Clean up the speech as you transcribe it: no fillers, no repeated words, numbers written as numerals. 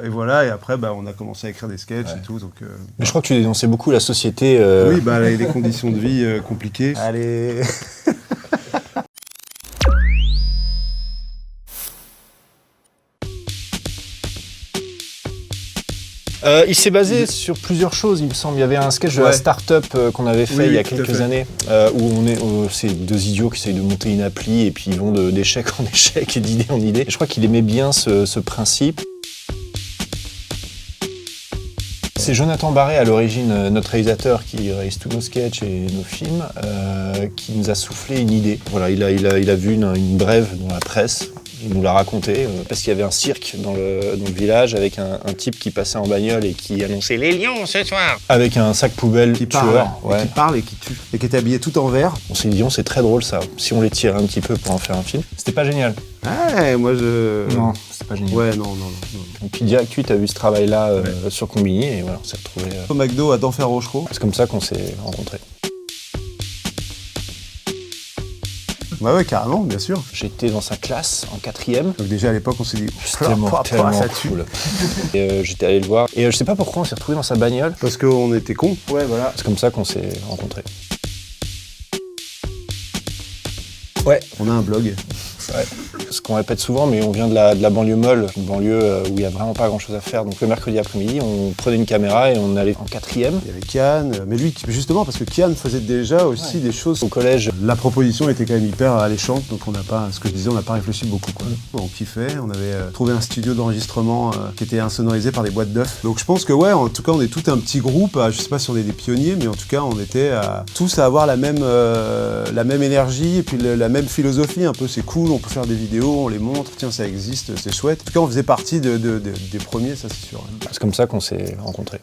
Et voilà, et après, on a commencé à écrire des sketchs et tout. Donc, Mais je crois que tu dénonçais beaucoup la société. Oui, les conditions de vie compliquées. Allez. Il s'est basé sur plusieurs choses, il me semble. Il y avait un sketch de la start-up qu'on avait fait il y a quelques années, où c'est deux idiots qui essayent de monter une appli et puis ils vont d'échec en échec et d'idée en idée. Et je crois qu'il aimait bien ce principe. C'est Jonathan Barré à l'origine, notre réalisateur qui réalise tous nos sketchs et nos films, qui nous a soufflé une idée. Voilà, il a vu une brève dans la presse. Il nous l'a raconté, parce qu'il y avait un cirque dans le village avec un type qui passait en bagnole et qui annonçait « Les lions ce soir !» Avec un sac poubelle qui tueur. Qui parle et qui tue. Et qui était habillé tout en vert. On s'est dit « C'est très drôle ça, si on les tire un petit peu pour en faire un film. » C'était pas génial. Ouais, moi je... Non, c'était pas génial. Ouais, non. Et puis direct, tu as vu ce travail-là sur Combini et voilà, on s'est retrouvés... Au McDo à Denfert-Rochereau. C'est comme ça qu'on s'est rencontrés. Bah ouais, carrément, bien sûr. J'étais dans sa classe en 4e. Donc déjà à l'époque, on s'est dit, tellement cool. Et j'étais allé le voir. Et je sais pas pourquoi on s'est retrouvés dans sa bagnole. Parce qu'on était cons. Ouais, voilà. C'est comme ça qu'on s'est rencontrés. Ouais. On a un blog. Ouais. Ce qu'on répète souvent, mais on vient de la banlieue molle, une banlieue où il n'y a vraiment pas grand-chose à faire. Donc le mercredi après-midi, on prenait une caméra et on allait en 4e. Il y avait Kian, mais lui, justement, parce que Kian faisait déjà aussi des choses au collège. La proposition était quand même hyper alléchante, donc on n'a pas, ce que je disais, on n'a pas réfléchi beaucoup, quoi. On kiffait, on avait trouvé un studio d'enregistrement qui était insonorisé par des boîtes d'œufs. Donc je pense que ouais, en tout cas, on est tout un petit groupe, je sais pas si on est des pionniers, mais en tout cas, on était tous à avoir la même énergie et puis la même philosophie, un peu c'est cool, on peut faire des vidéos, on les montre, tiens ça existe, c'est chouette. En tout cas on faisait partie des premiers, ça c'est sûr. C'est comme ça qu'on s'est rencontrés.